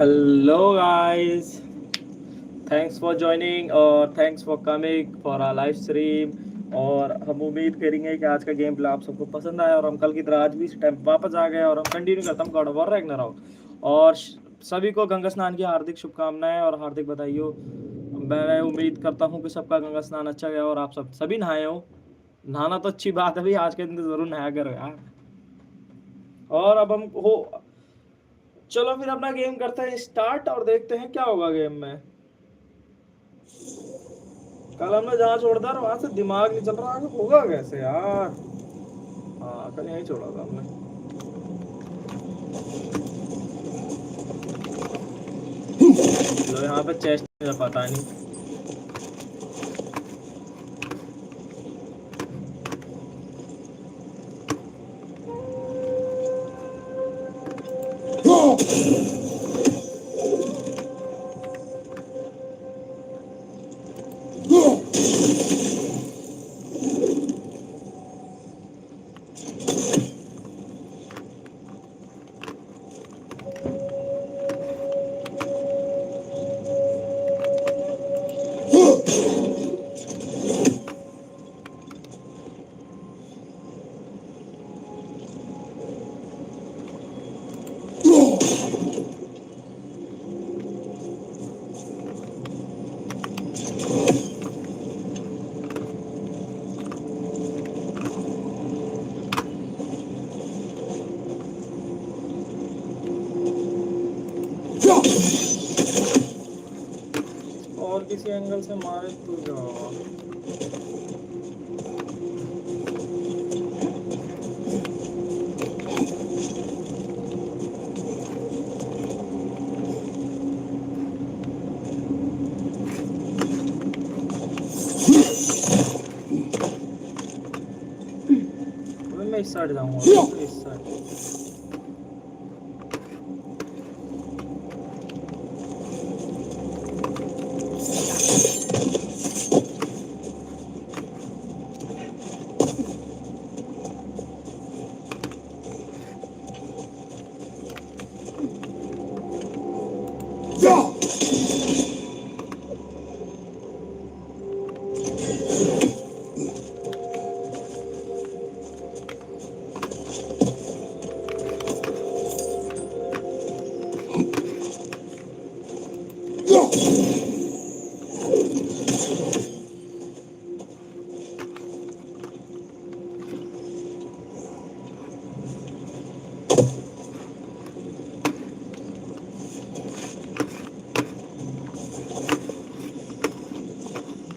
Hello, guys. Thanks for joining और thanks for coming for our live stream. और हम उम्मीद करेंगे कि आज का गेम प्ले आप सबको पसंद आया और हम कल की तरह आज भी इस टाइम वापस आ गए और हम कंटिन्यू करते हैं गॉड ऑफ वॉर रैग्नारॉक। और सभी को गंगा स्नान की हार्दिक शुभकामनाएं और हार्दिक बधाइयों। मैं उम्मीद करता हूँ कि सबका गंगा स्नान अच्छा गया और आप सब सभी नहाए हो। नहाना तो अच्छी बात है भाई, आज के दिन तो जरूर नहाया करो यार। और अब हम हो चलो फिर अपना गेम करते हैं स्टार्ट और देखते हैं क्या होगा गेम में। कल हमने जहाँ छोड़ा था वहां से दिमाग नहीं चल रहा आगे होगा कैसे यार। हाँ कल यहीं छोड़ा था हमने। लो यहाँ पे चेस्ट मुझे पता नहीं। और किसी एंगल से मारे तो जाओ। मैं इस साइड जाऊंगा, इस साइड।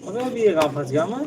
अबे अभी एक फंस गया मैं।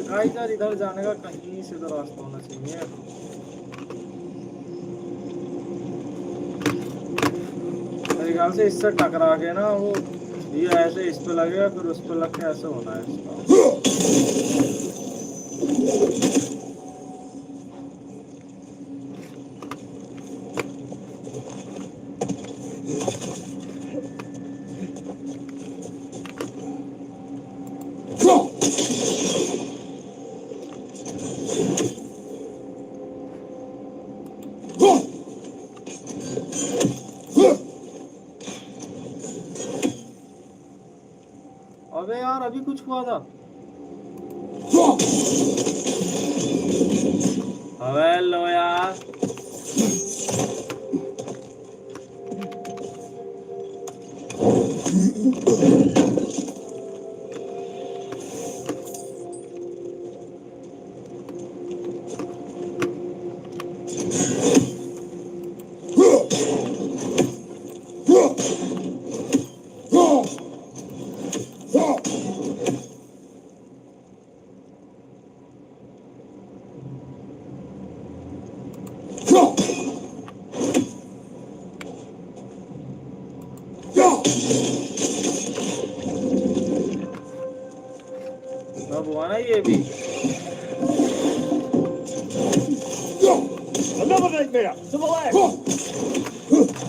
गाइस यार इधर जाने का कहीं से तो रास्ता होना चाहिए। मेरे ख्याल से इससे टकरा के ना वो ये ऐसे इस पे लगेगा फिर उस पे लग के ऐसे होना है इसका। अबे यार अभी कुछ हुआ था। अबे लो यार। ना ये भी. Another nightmare! To the left!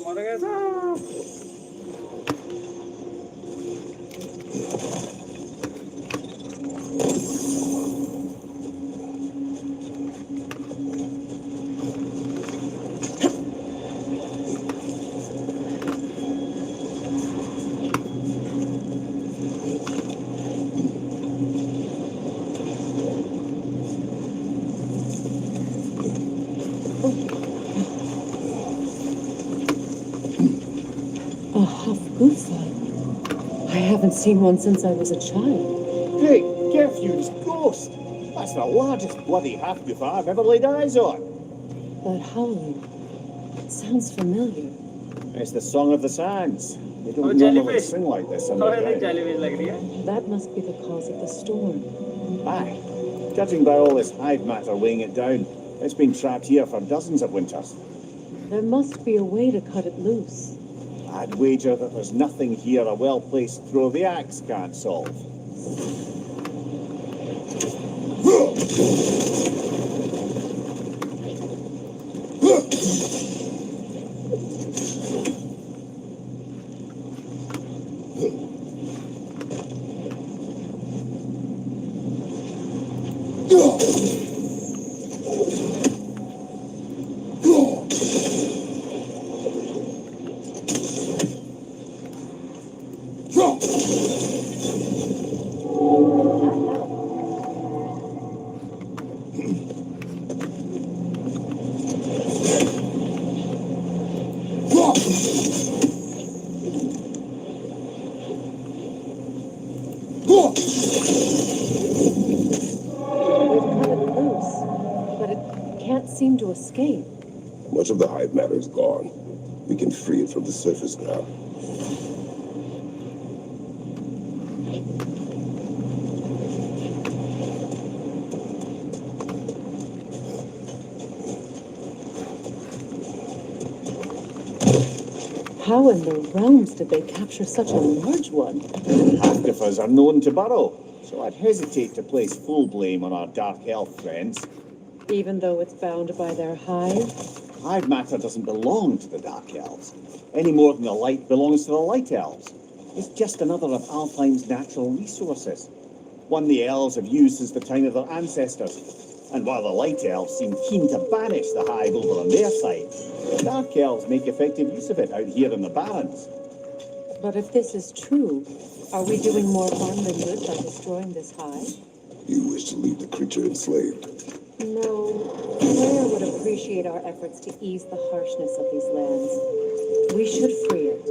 मर गया साहब. A half-goose. I haven't seen one since I was a child. Great Gertrude's ghost! That's the largest bloody half-goof I've ever laid eyes on. That howling, it sounds familiar. It's the Song of the Sands. They Oh, don't normally jellyfish. sing like this Oh, underground. नहीं jellyfish लग रही है. That must be the cause of the storm. Aye. Judging by all this hive matter weighing it down, it's been trapped here for dozens of winters. There must be a way to cut it loose. I'd wager that there's nothing here a well-placed throw of the axe can't solve. Seem to escape. Much of the hive matter is gone. We can free it from the surface now. How in the realms did they capture such a large one? Half-goofers are known to burrow, so I'd hesitate to place full blame on our dark elf friends. Even though it's bound by their hive? Hive matter doesn't belong to the Dark Elves, any more than the light belongs to the Light Elves. It's just another of Alfheim's natural resources, one the elves have used since the time of their ancestors. And while the Light Elves seem keen to banish the hive over on their side, the Dark Elves make effective use of it out here in the Barrens. But if this is true, are we doing more harm than good by destroying this hive? You wish to leave the creature enslaved. No, Claire would appreciate our efforts to ease the harshness of these lands. We should free it.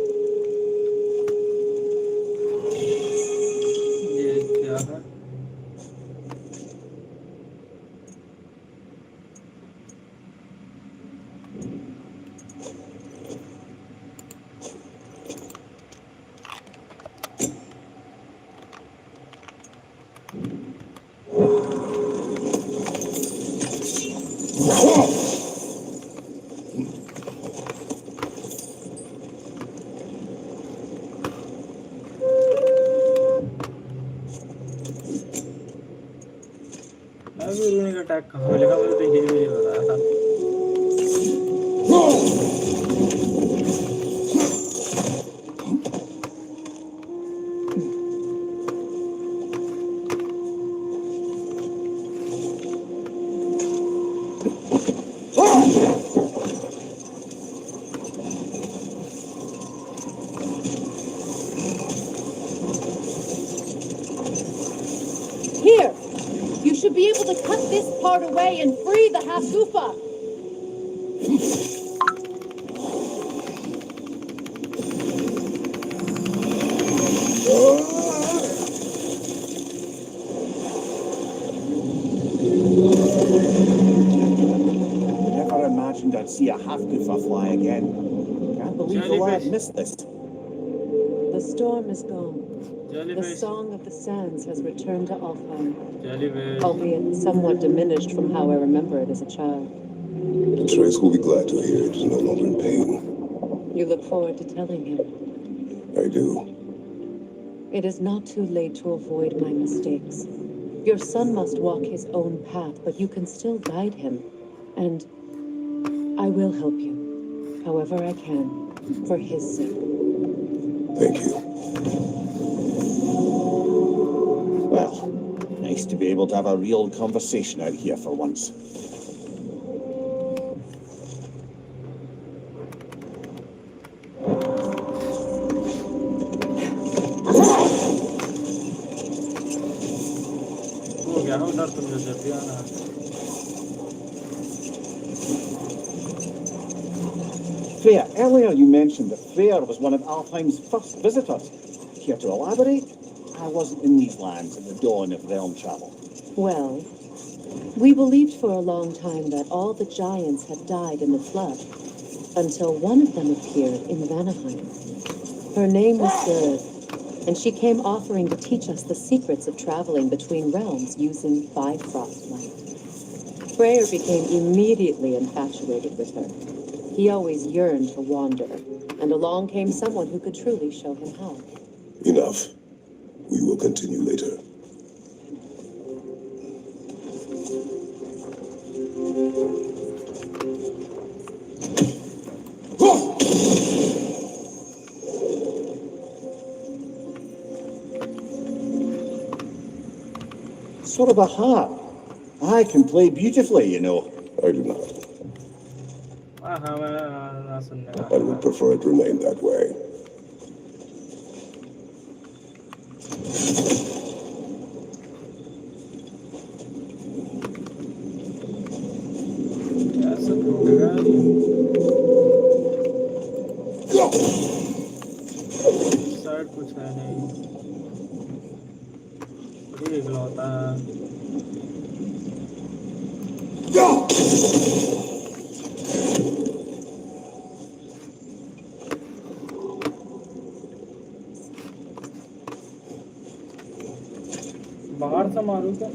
ये क्या है? अभी रूनी का attack कहाँ मिलेगा मुझे तो यही भी नहीं बताया था. cut this part away and free the half-goofa. Never imagined I'd see a half-goofa fly again. Can't believe the lad missed this. The storm is gone. The Jellyfish. song of the sands has returned to Alfheim, Jellyfish. albeit somewhat diminished from how I remember it as a child. Trace will be glad to hear it is no longer in pain. You look forward to telling him. I do. It is not too late to avoid my mistakes. Your son must walk his own path, but you can still guide him. And I will help you, however I can, for his sake. Thank you. Well, nice to be able to have a real conversation out here for once. हो गया ना उधर तुमने जब भी आना Freya, earlier you mentioned that Freya was one of Alfheim's first visitors. Care to elaborate? I wasn't in these lands at the dawn of realm travel. Well, we believed for a long time that all the giants had died in the flood, until one of them appeared in Vanaheim. Her name was Gerd, and she came offering to teach us the secrets of traveling between realms using Bifrost light. Freyr became immediately infatuated with her. He always yearned to wander, and along came someone who could truly show him how. Enough. We will continue later. Sort of a harp. I can play beautifully, you know. I do not. हाँ मैं सुनने का I would prefer it remain that way. ऐसा टूटेगा side कुछ है नहीं ये इकलौता है बाहर से मारूं क्या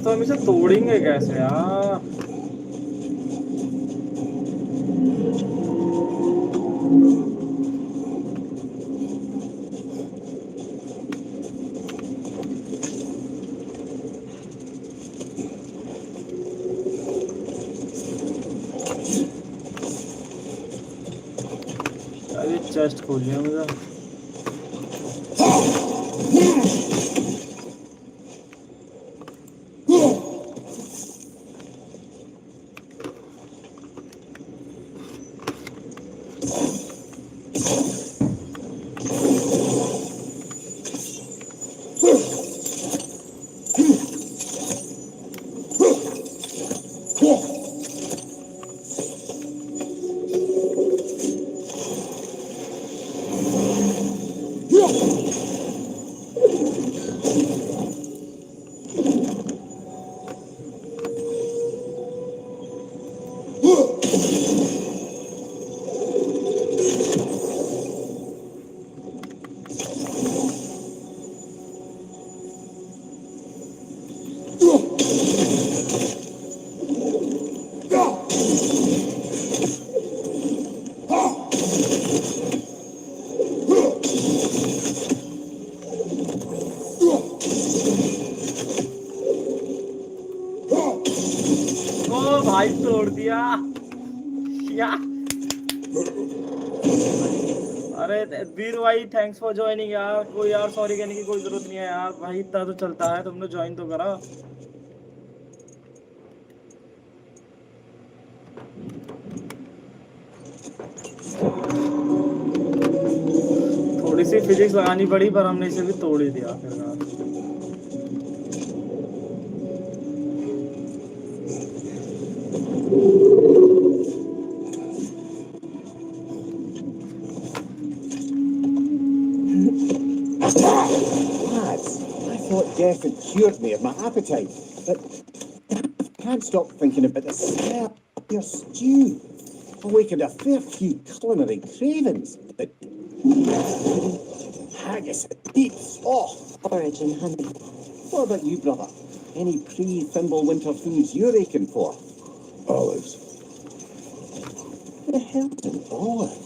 तो हम इसे तोड़ेंगे कैसे यार अरे चेस्ट खोल लिया मुझे ओ भाई तोड़ दिया या। अरे वीर भाई थैंक्स फॉर ज्वाइनिंग यार। कोई यार सॉरी कहने की कोई जरूरत नहीं है यार भाई, इतना तो चलता है, तुमने ज्वाइन तो करा। थोड़ी सी फिजिक्स लगानी पड़ी पर हमने इसे भी तोड़ ही दिया आखिरकार। Lads, I thought death had cured me of my appetite, but I can't stop thinking about the smell of your stew. Awakened a fair few culinary cravings, but haggis and beets, oh! Porridge and honey. What about you, brother? Any pre-thimble winter foods you're aching for? Olives. The hell's an olive?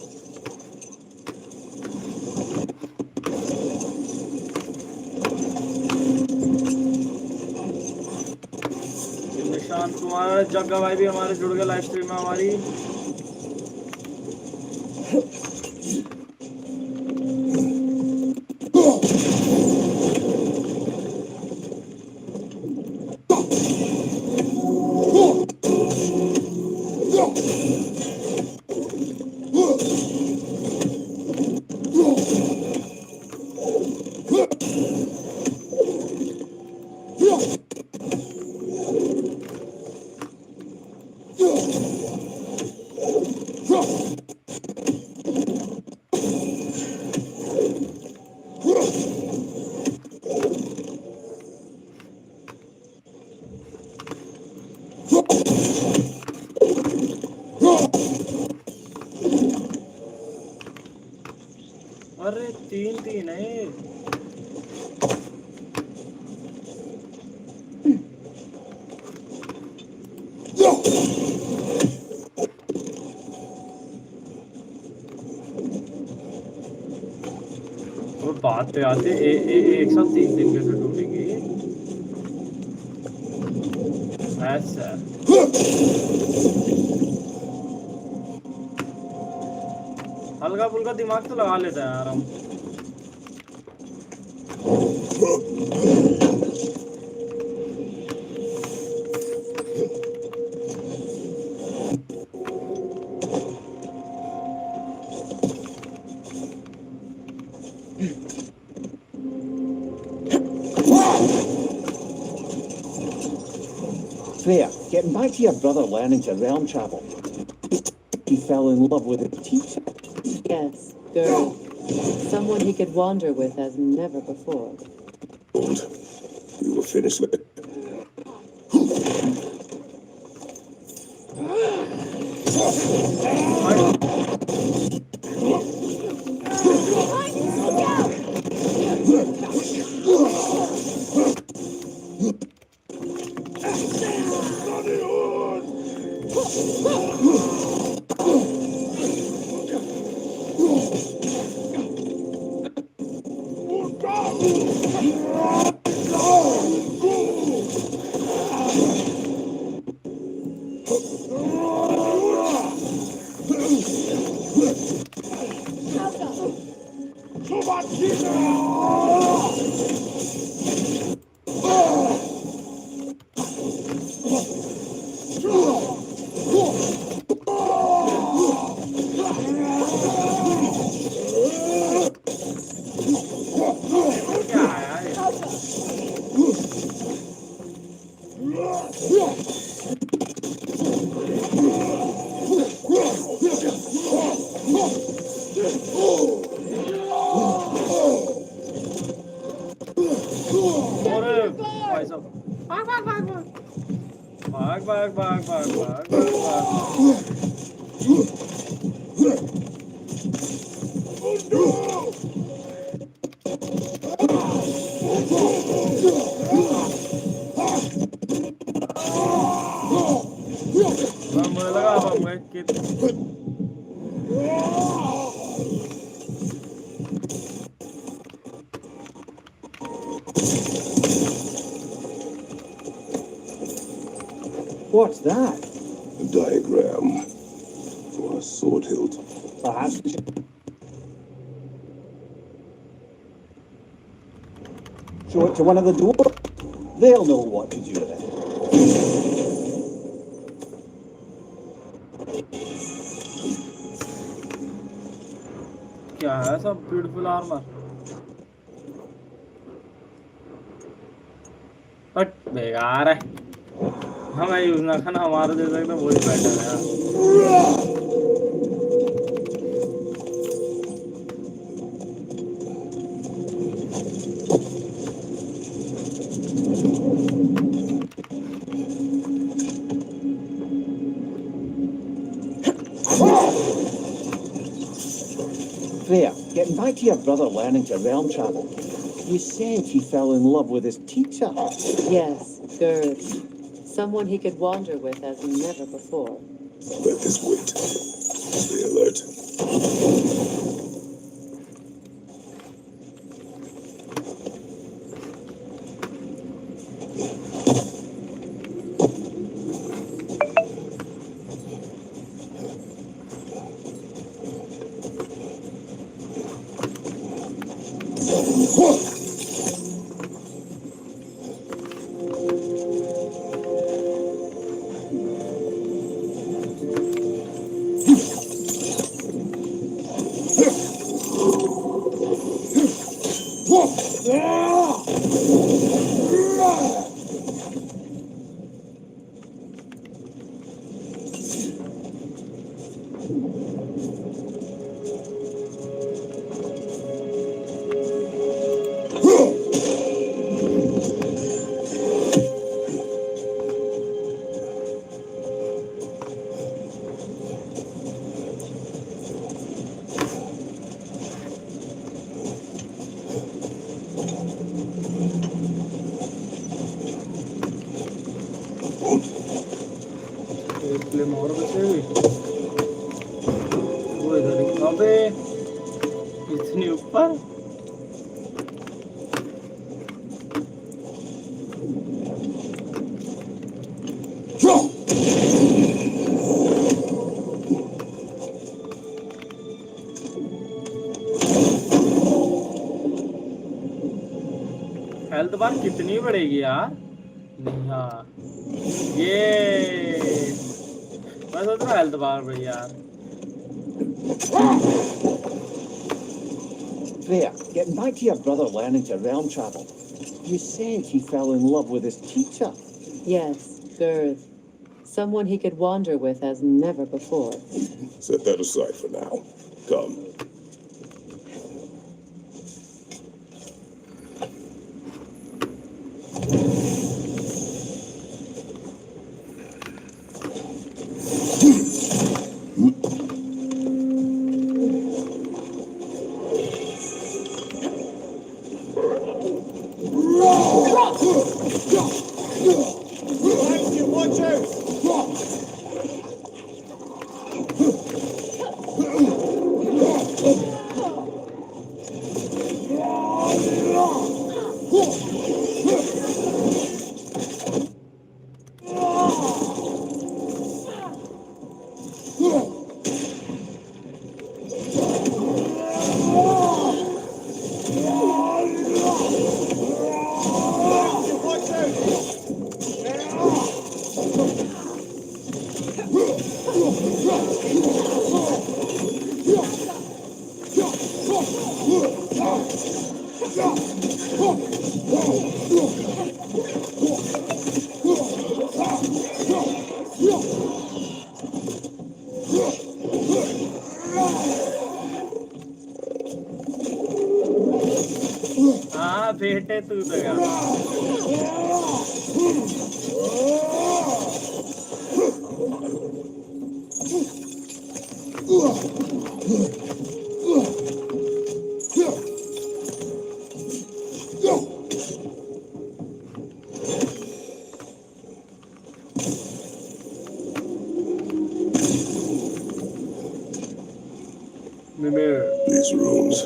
Nishant Kumar जग्गा भाई भी हमारे जुड़ गए live stream में हमारी। अरे 3-3 है। वो बात पे आते एक साथ 3 दिन कैसे टूटेंगे ऐसा। हल्का फुल्का दिमाग तो लगा लेता है यार हम। Freya, getting back to your brother learning to realm travel. He fell in love with a teacher. Yes, girl. Someone he could wander with as never before. Old. We will finish it. What's that? A diagram. Or a sword hilt. Perhaps we should show it to one of the dwarves. They'll know what to do with it. क्या है सब beautiful armour but बेकार है हमें use ना करना हमारे जैसे एकदम वही बेटर है यार Freya, getting back to your brother learning to realm travel. You said he fell in love with his teacher. Yes, Gerd. Someone he could wander with as never before. Let this wait. Stay alert. एक flame और बचे हुए वो इधर अबे इतनी ऊपर health बार कितनी बढ़ेगी यार नहीं हाँ ये मैं सोच रहा हेल्थ बार बढ़ी यार Freya, getting back to your brother learning to realm travel. You said he fell in love with his teacher. Yes, Gerd. Someone he could wander with as never before. Set that aside for now. Come. Watch out! हाँ बेटे तू तो यार Mimir. These rooms.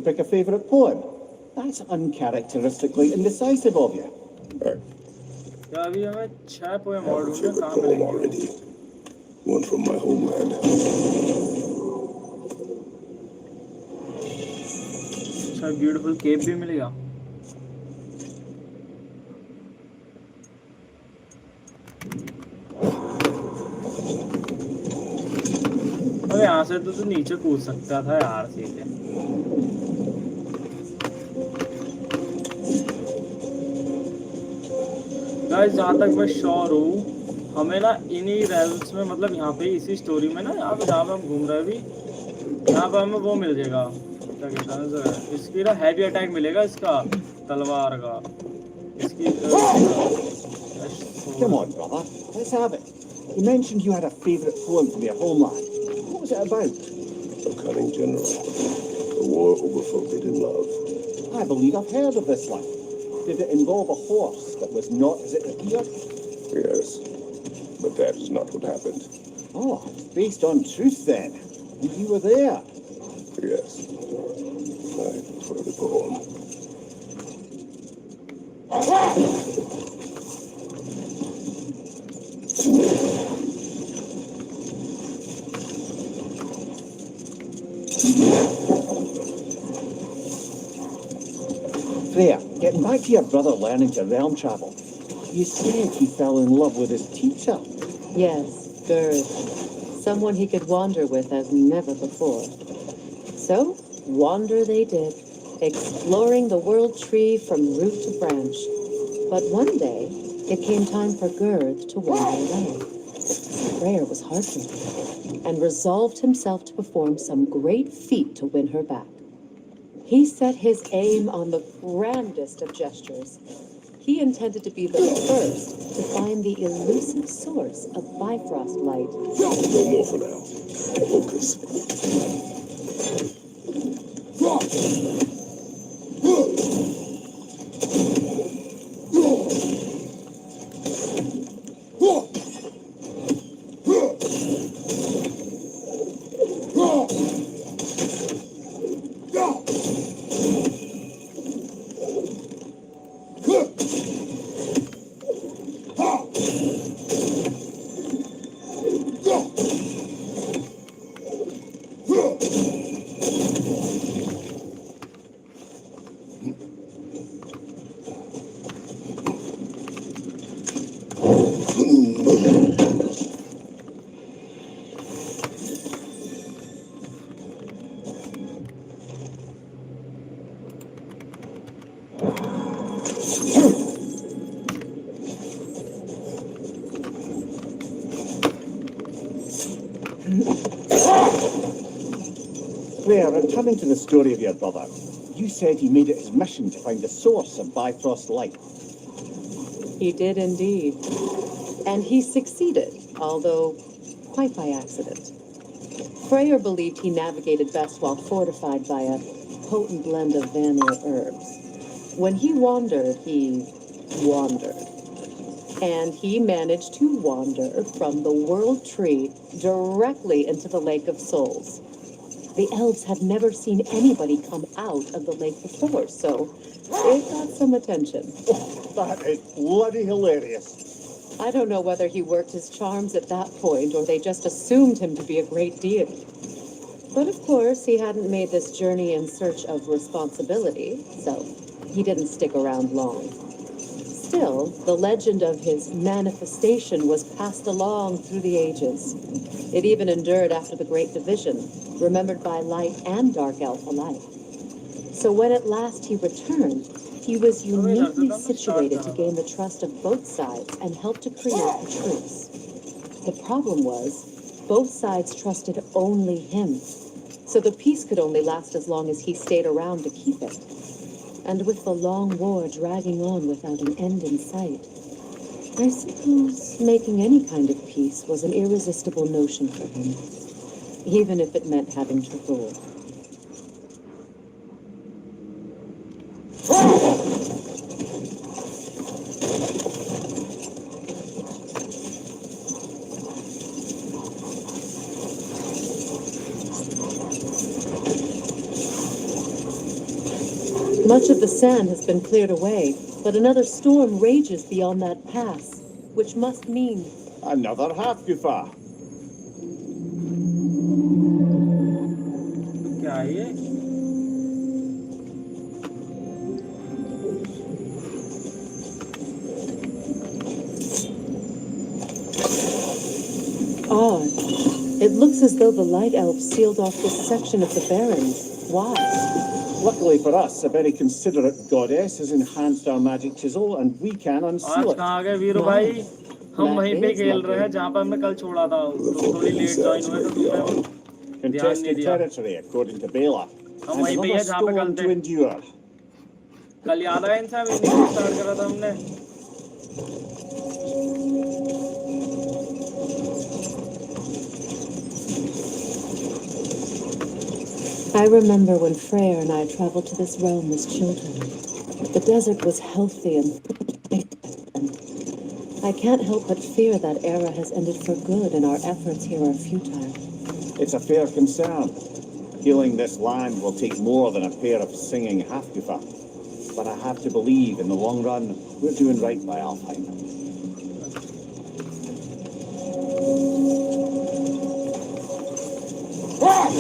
pick a favourite poem. That's uncharacteristically indecisive of you. क्या अभी हमें 6 poem I और have a ढूंढने favorite कहाँ poem मिलेंगे? already. One from my homeland. अच्छा ब्यूटीफुल केप भी मिलेगा. अबे यहाँ से तो तू नीचे कूद सकता था यार सीधे. गाइस जहाँ तक मैं श्योर हूँ हमें ना इन्हीं रेल्स में मतलब यहाँ पे इसी स्टोरी में ना यहाँ पे जहाँ पे हम घूम रहे हैं अभी यहाँ पे हमें वो मिल जाएगा क्या कहते हैं सर इसकी ना हैवी अटैक मिलेगा इसका तलवार का इसकी Come on, brother. Let's have it. You mentioned you had a favourite poem from your homeland. What was it about? A cunning general. A war over forbidden love. I believe I've heard of this one. Did it involve a horse that was not as it appeared? Yes, but that is not what happened. Oh, it's based on truth then. And you were there. Yes, I prefer the poem. Freya, getting back to your brother learning to realm travel. You said he fell in love with his teacher. Yes, Gerd. Someone he could wander with as never before. So, wander they did, exploring the world tree from root to branch. But one day, it came time for Gerd to wander away. Freyr was heartbroken and resolved himself to perform some great feat to win her back. He set his aim on the grandest of gestures. He intended to be the first to find the elusive source of Bifrost light. No more for now. Focus. Freya, returning to the story of your brother, you said he made it his mission to find the source of Bifrost light. He did indeed. And he succeeded, although quite by accident. Freyr believed he navigated best while fortified by a potent blend of Vanir herbs. When he wandered, he wandered. And he managed to wander from the world tree directly into the Lake of Souls. The elves had never seen anybody come out of the lake before, so it got some attention. That is bloody hilarious. I don't know whether he worked his charms at that point or they just assumed him to be a great deity. But of course, he hadn't made this journey in search of responsibility, so he didn't stick around long. Still, the legend of his manifestation was passed along through the ages. It even endured after the Great Division, remembered by light and dark elf alike. So when at last he returned, he was uniquely situated to gain the trust of both sides and help to create a truce. The problem was, both sides trusted only him, so the peace could only last as long as he stayed around to keep it. And with the long war dragging on without an end in sight, I suppose making any kind of peace was an irresistible notion for him, even if it meant having to rule. Much of the sand has been cleared away, but another storm rages beyond that pass, which must mean Another half-goofer. क्या है ये? odd. It looks as though the Light Elves sealed off this section of the Barrens. Why? Luckily for us, a very considerate goddess has enhanced our magic chisel, and we can आज unseal it. कहाँ गए वीरू भाई? हम वहीं पे खेल रहे हैं जहाँ पे हमने कल छोड़ा था। तो थोड़ी लेट ज्वाइन हुए तो तुमने ध्यान नहीं Contested दिया। territory, according to Bela. हम And वहीं पे ही another है जहाँ पे कल storm to थे। endure. कल याद आया इंसान इनिंग स्टार्ट करा था हमने। I remember when Freyr and I traveled to this realm as children. The desert was healthy and I can't help but fear that era has ended for good and our efforts here are futile. It's a fair concern. Healing this land will take more than a pair of singing half-goofer. But I have to believe, in the long run, we're doing right by Alfheim.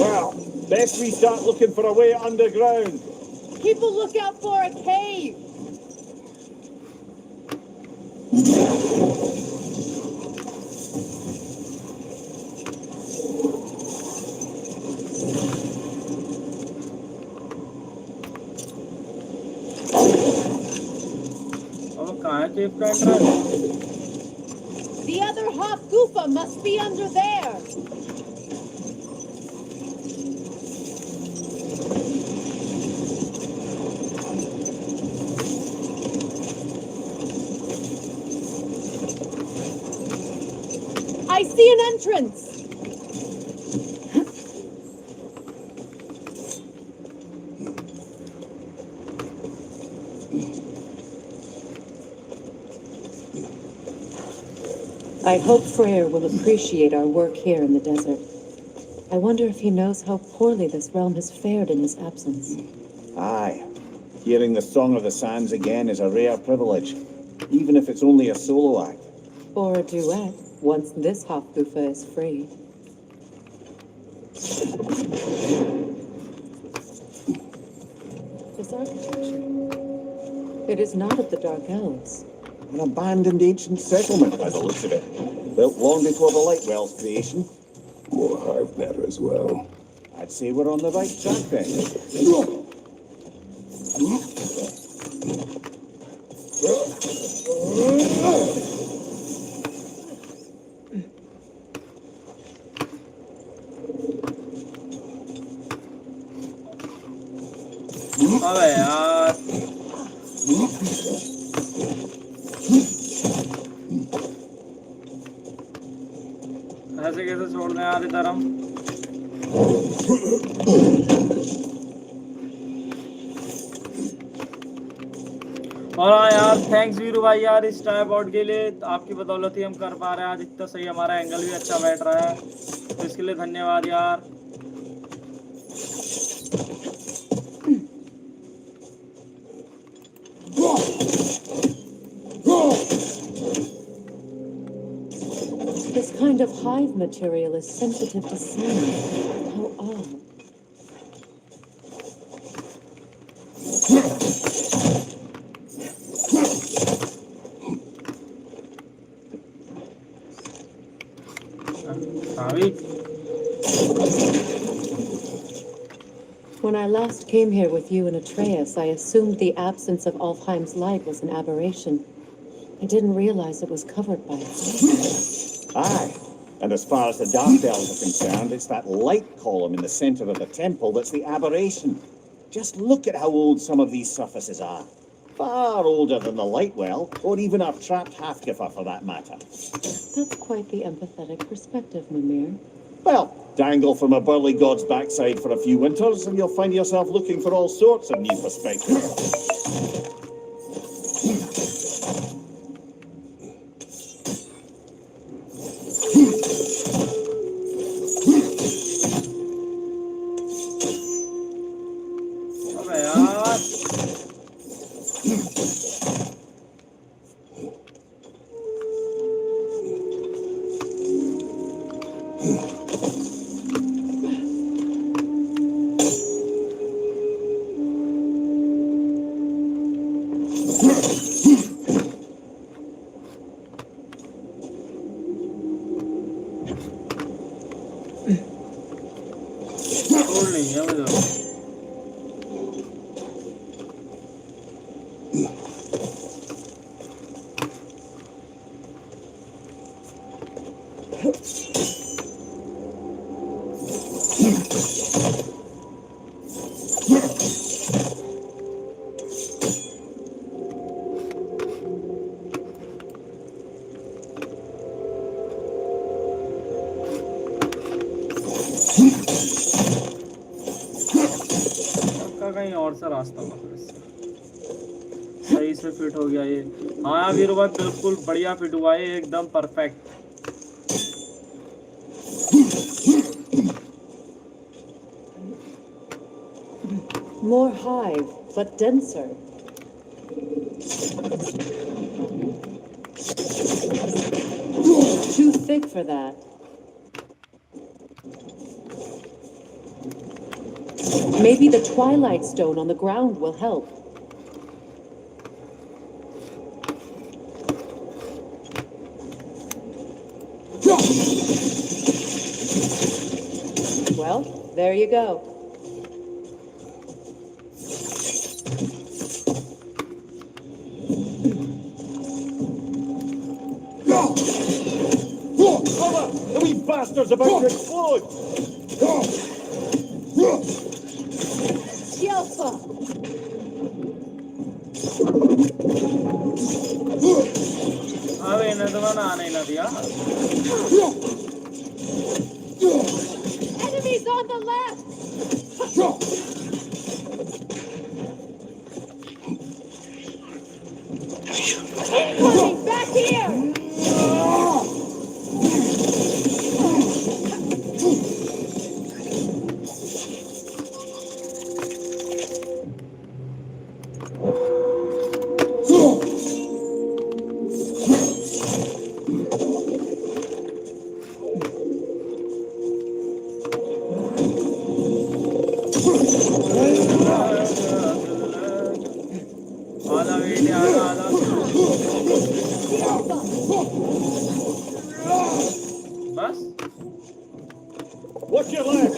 Well, best we start looking for a way underground. Keep a lookout for a cave! अब कहाँ है केव का entrance? The other half Goofa must be under there! I see an entrance! I hope Freyr will appreciate our work here in the desert. I wonder if he knows how poorly this realm has fared in his absence. Aye. Hearing the Song of the Sands again is a rare privilege, even if it's only a solo act. Or a duet, once this Hofgufa is free. This architecture. It is not of the Dark Elves. An abandoned ancient settlement, by the looks of it. Built long before the Lightwell's creation. More hive matter as well. I'd say we're on the right track then. अबे यार ऐसे कैसे छोड़ दें यार इधर हम और हाँ यार थैंक्स वीरू भाई यार इस टाइप आउट के लिए आपकी बदौलत ही हम कर पा रहे हैं आज इतना सही हमारा एंगल भी अच्छा बैठ रहा है तो इसके लिए धन्यवाद यार This kind of hive material is sensitive to sound. How odd. When I last came here with you and Atreus, I assumed the absence of Alfheim's light was an aberration. I didn't realize it was covered by it. Aye. And as far as the Dark Elves are concerned, it's that light column in the centre of the temple that's the aberration. Just look at how old some of these surfaces are. Far older than the Lightwell, or even our trapped Halfgiffer for that matter. That's quite the empathetic perspective, Mimir. Well, dangle from a burly god's backside for a few winters, and you'll find yourself looking for all sorts of new perspectives. अबे यार road नहीं है मुझे। का कहीं और सा रास्ता मतलब इससे सही से फिट हो गया ये। हाँ वीर भाई बिल्कुल बढ़िया फिट हुआ है एकदम perfect. More hive, but denser. Too thick for that. Maybe the twilight stone on the ground will help. Well, there you go. Cover! The wee bastard's about to explode! Yelpa! अबे इन्हें तो मैंने आने ही ना दिया। Enemies on the left! Incoming! Back here! आजा बेटे आजा आजा। बस Watch your left!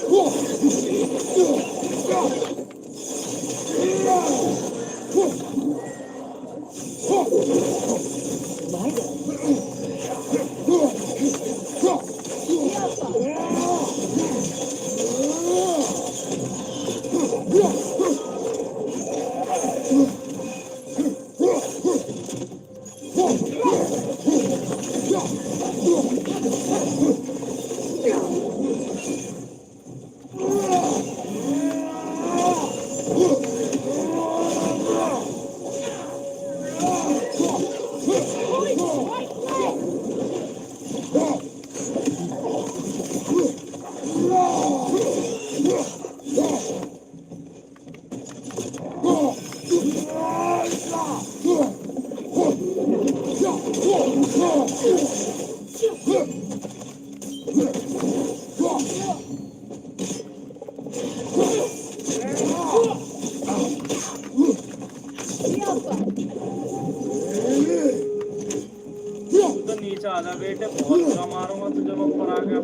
तो नीचे आजा बेटे बहुत बुरा मारूंगा तुझे मैं ऊपर आ गया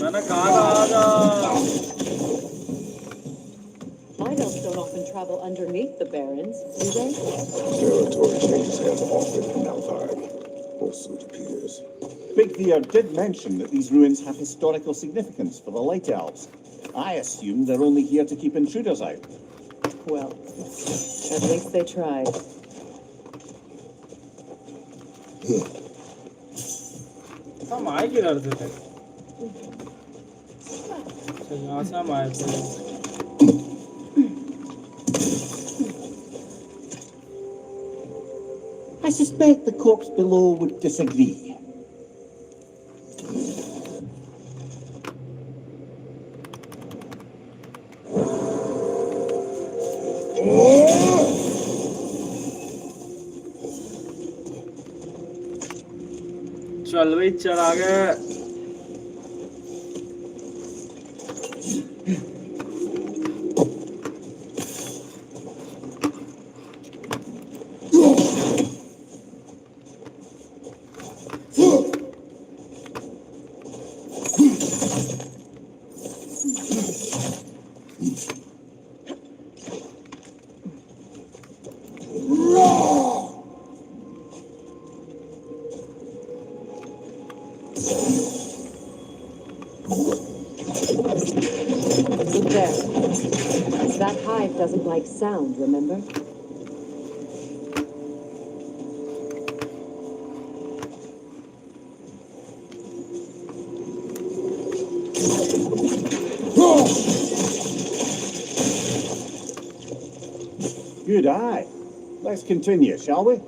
मैंने कहा था आजा। Idols don't often travel underneath the barrens, do they? Territory changes hands often in Alfheim, or so it appears. Big Deer did mention that these ruins have historical significance for the Light Elves. I assume they're only here to keep intruders out. Well, at least they tried. हम आए किधर से थे? अच्छा यहाँ से हम आए थे। I suspect the corpse below would disagree. चल भाई चल आगे। Look there. That hive doesn't like sound, remember? Good eye. Let's continue, shall we?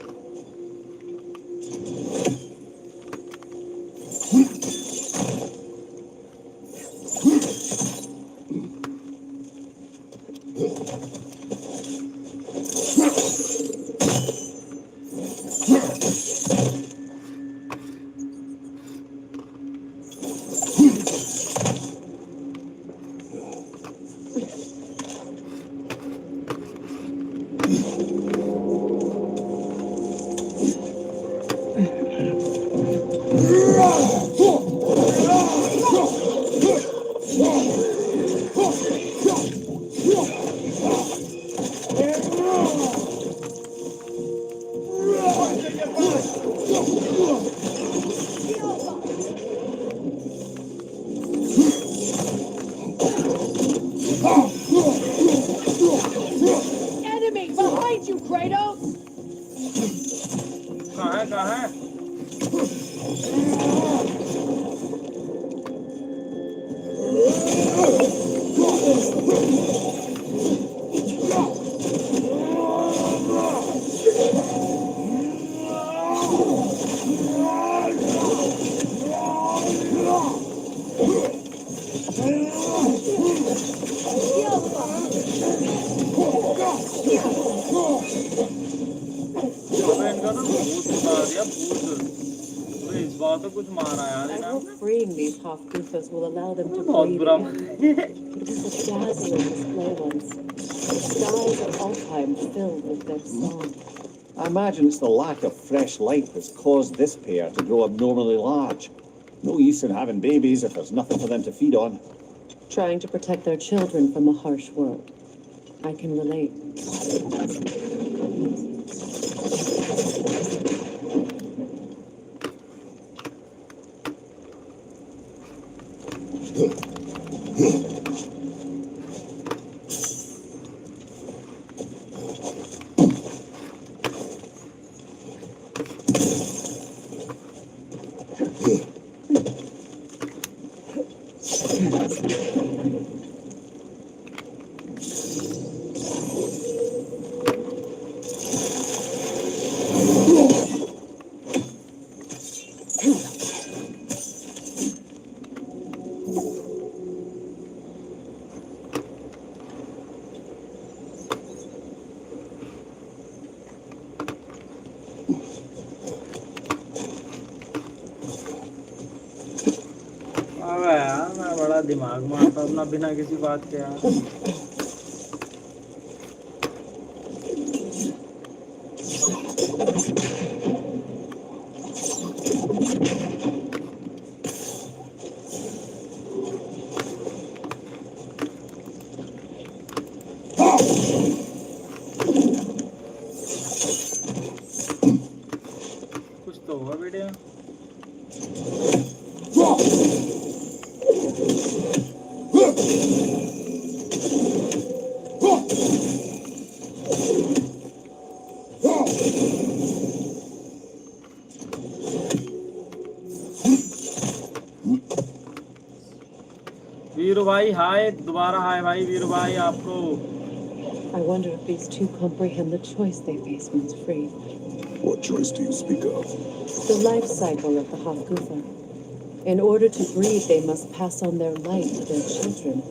Enemy behind you, Kratos! कहाँ है? अबे इनका ना भूत उतार दिया भूत। अबे इस बार तो कुछ मारा यार I इन्हें। hope freeing these half-goofers will allow them to बहुत breathe बुरा। again. It was a dazzling display once. The skies of Alfheim filled with their song. I imagine it's the lack of fresh light that's caused this pair to grow abnormally large. No use in having babies if there's nothing for them to feed on. Trying to protect their children from a harsh world. I can relate. अबे यार मैं बड़ा दिमाग मारता अपना बिना किसी बात के यार। कुछ तो हुआ बेटे। वीरू भाई हाय दोबारा हाय भाई वीरू भाई आपको। I wonder if these two comprehend the choice they face once free. What choice do you speak of? The life cycle of the Hofgufa. In order to breed, they must pass on their light to their children.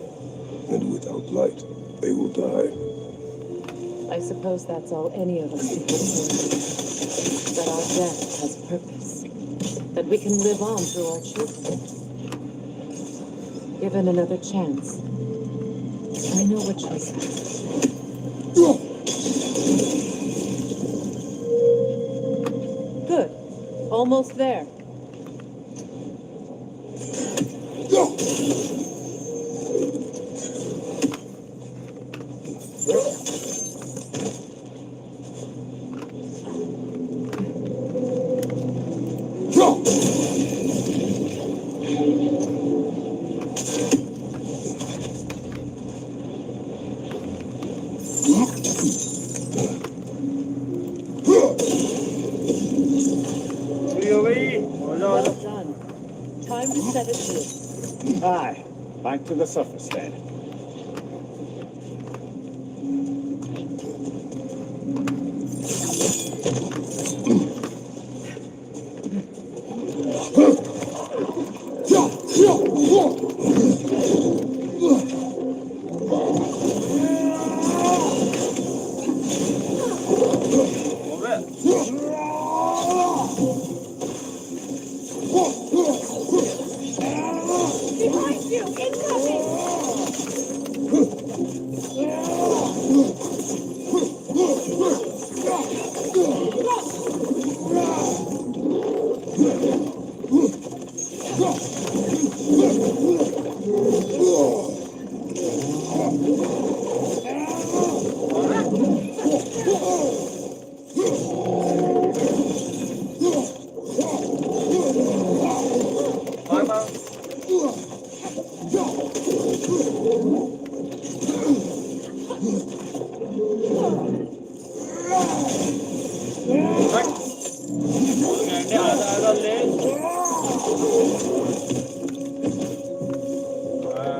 And without light, they will die. I suppose that's all any of us can hope for. That our death has purpose. That we can live on through our children. Given another chance, I know what choice I have. Good. Almost there. पूरी हो गई हो जाओ Well done. Time to set it loose. Aye, back to the surface then.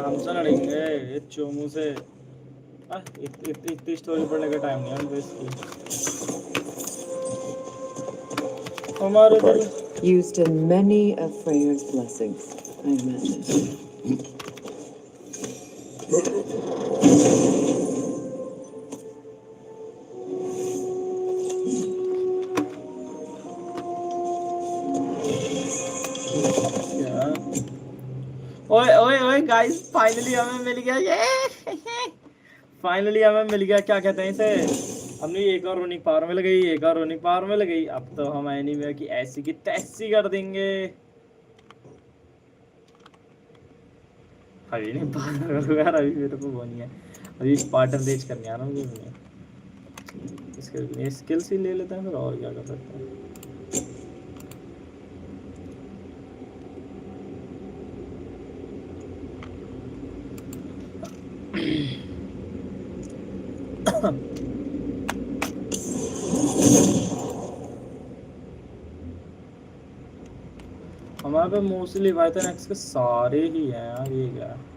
हमसे लड़ेंगे ये चोमू से इतनी स्टोरी पढ़ने का टाइम नहीं है हमको इसकी हमारे दिल Used in many of Freyr's blessings, I imagine. ओए ओए ओए गाइस फाइनली हमें मिल गया ये फाइनली हमें मिल गया क्या कहते हैं इसे हमने एक और रूनिक पावर मिल गई एक और रूनिक पावर मिल गई अब तो हम एनीमे की ऐसी की तैसी कर देंगे अभी नहीं पावर यार अभी मेरे को वो नहीं है अभी स्पार्टन रेज करने आ रहा हूँ मुझे इसके लिए स्किल्स ही ले लेते हैं फिर और क्या कर सकते हैं हमारे पे मोस्टली वाइथन एक्स के सारे ही हैं यार ये क्या है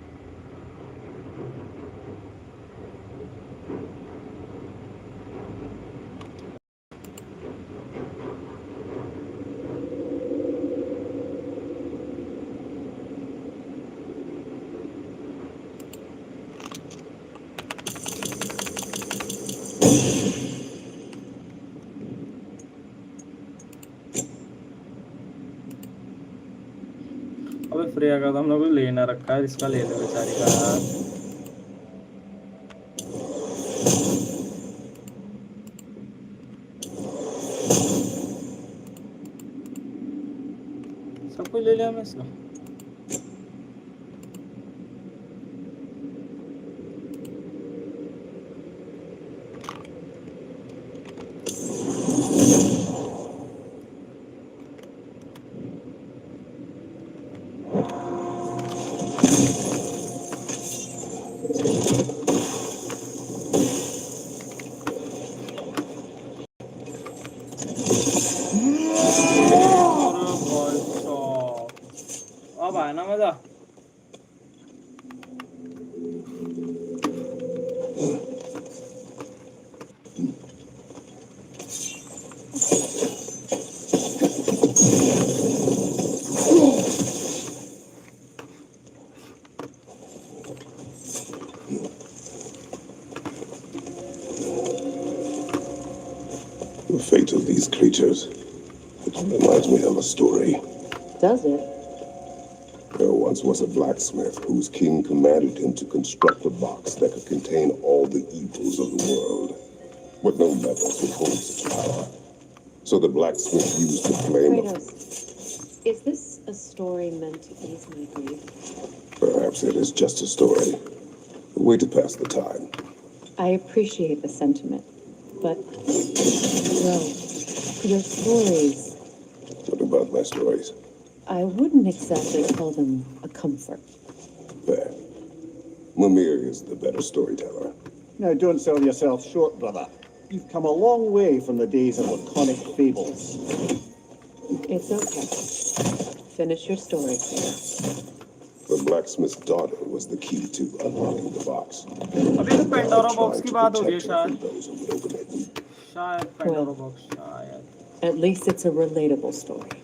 अबे फ्रेया का तो हम लोग ले ना रखा है इसका ले लो बेचारी का यार सब कुछ ले लिया मैं इसका अब आया ना मजा The fate of these creatures. It reminds me of a story. Does it? There once was a blacksmith whose king commanded him to construct a box that could contain all the evils of the world. But no metal could hold such power. So the blacksmith used the flame of... Kratos, is this a story meant to ease my grief? Perhaps it is just a story. A way to pass the time. I appreciate the sentiment, but, well, your stories, What about my stories? I wouldn't exactly call them a comfort. Fair. Mimir is the better storyteller. Now, don't sell yourself short, brother. You've come a long way from the days of laconic fables. It's okay. Finish your story, Kratos. The blacksmith's daughter was the key to unlocking the box. अभी तो Pandora God box tried की to बात हो रही है protect her शायद from those who would open it. शायद Pandora box शायद At least it's a relatable story.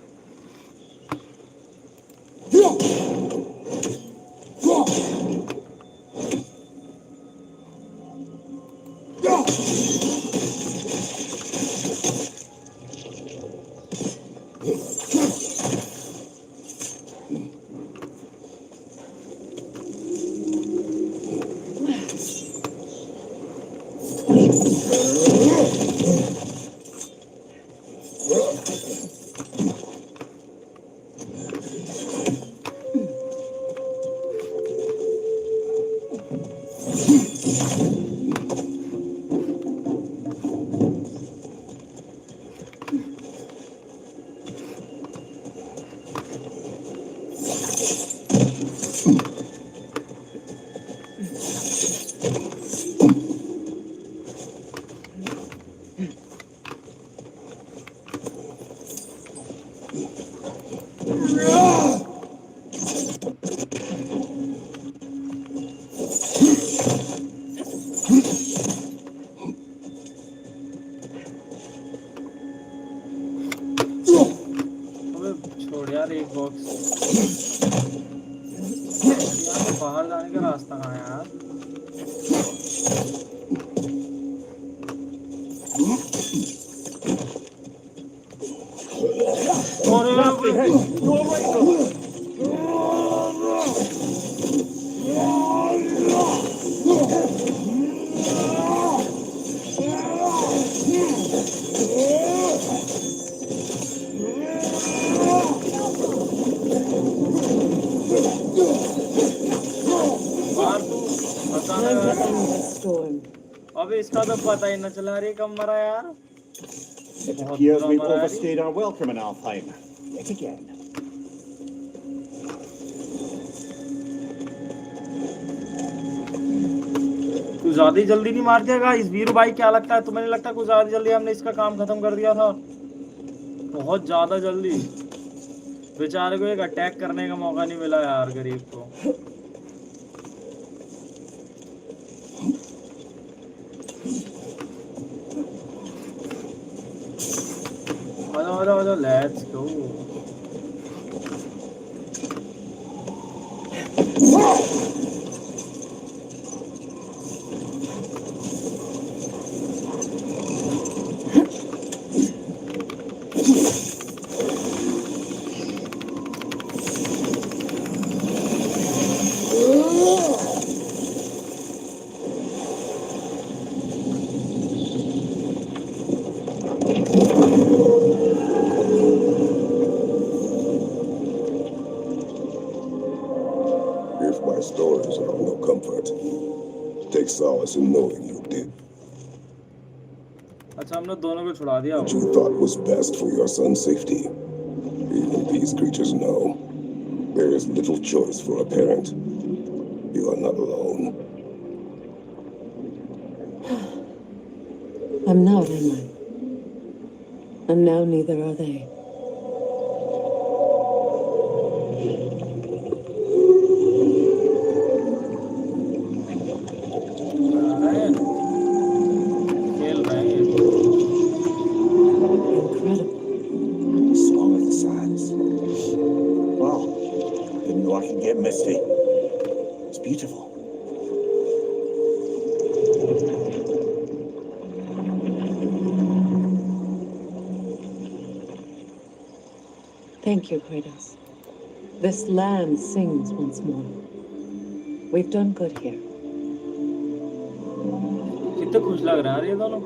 अबे छोड़ यार एक बॉक्स यहाँ से बाहर जाने का रास्ता कहाँ है यार बाहर तू फंसाने Time to वाला end this storm. अबे इसका तो पता ही न चला रे कब मरा यार It बहुत appears बुरा we've मरा यार overstayed our welcome in Alfheim. Yet again. तू ज्यादा ही जल्दी नहीं मार दिया गाइस वीरू भाई क्या लगता है तुम्हें नहीं लगता कुछ ज्यादा जल्दी हमने इसका काम खत्म कर दिया था बहुत ज्यादा जल्दी बेचारे को एक अटैक करने का मौका नहीं मिला यार गरीब को आजा let's go If my stories are of no comfort, take solace in knowing you did अच्छा हमने दोनों को छुड़ा दिया what you thought was best for your son's safety. Even these creatures know there is little choice for a parent. You are not alone. I'm not, am I? And now neither are they. खेल रहे हैं ये Incredible. Song of the Sands. Wow. Didn't know I could get misty. It's beautiful. Thank you, Kratos. This land sings once more. We've done good here. कितने खुश लग रहा है ये दोनों.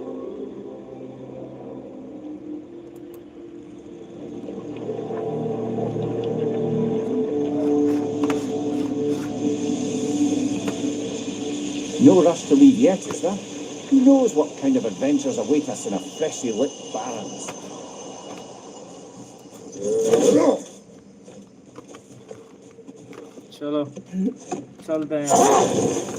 No rush to leave yet, is there? Who knows what kind of adventures await us in a freshly lit barrens? चलो चलते हैं.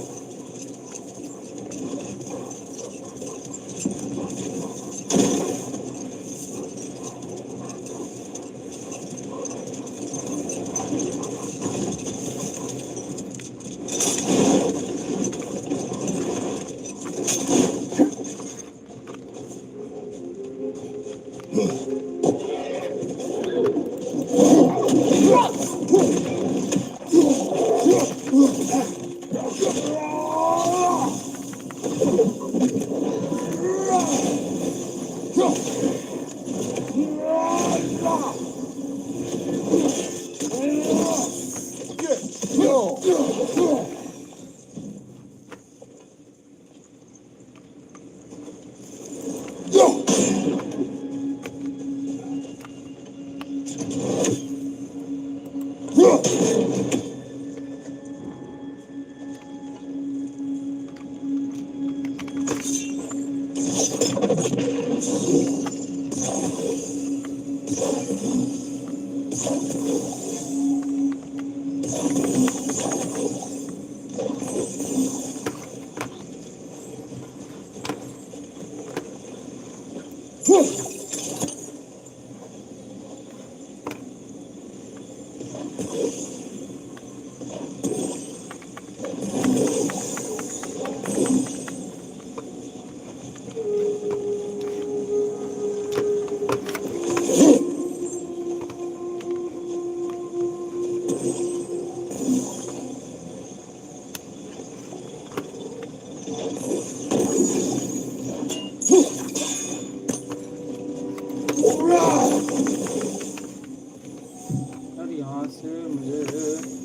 यहाँ से मुझे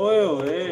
ओए ओए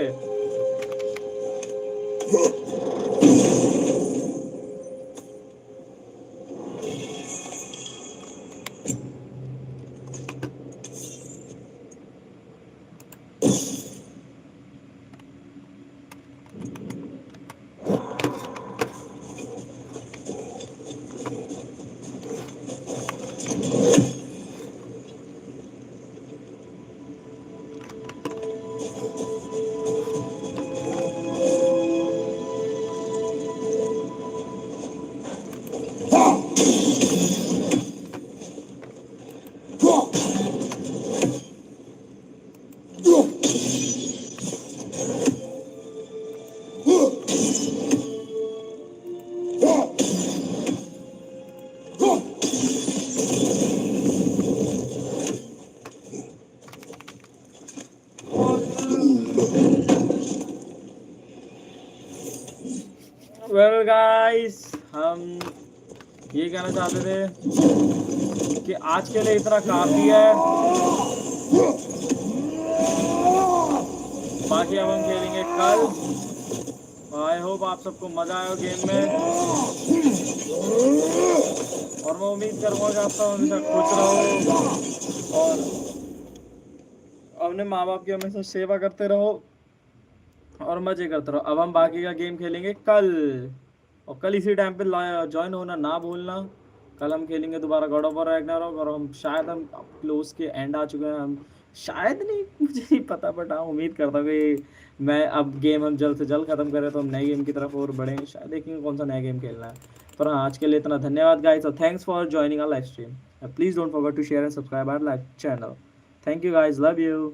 well guys हम ये कहना चाहते थे कि आज के लिए इतना काफी है। बाकी अब हम खेलेंगे कल। आई होप आप सबको मजा आया गेम में, और मैं उम्मीद करूंगा कि आप सब हमेशा खुश रहो और अपने माँ बाप की हमेशा सेवा करते रहो और मजे करते रहो। अब हम बाकी का गेम खेलेंगे कल, और कल इसी टाइम पे ज्वाइन होना ना भूलना। कल हम खेलेंगे दोबारा गॉड ऑफ वॉर रैग्नारॉक, और हम क्लोज के एंड आ चुके हैं। हम शायद नहीं, मुझे नहीं पता, बट हाँ उम्मीद करता हूँ कि मैं अब गेम हम जल्द से जल्द खत्म करें तो हम नए गेम की तरफ और बढ़ेंगे। शायद देखेंगे कौन सा नया गेम खेलना है। पर हाँ, आज के लिए इतना। धन्यवाद गाइस, और thanks for joining our live stream. Please don't forget to share and subscribe our live channel. Thank you guys, love you.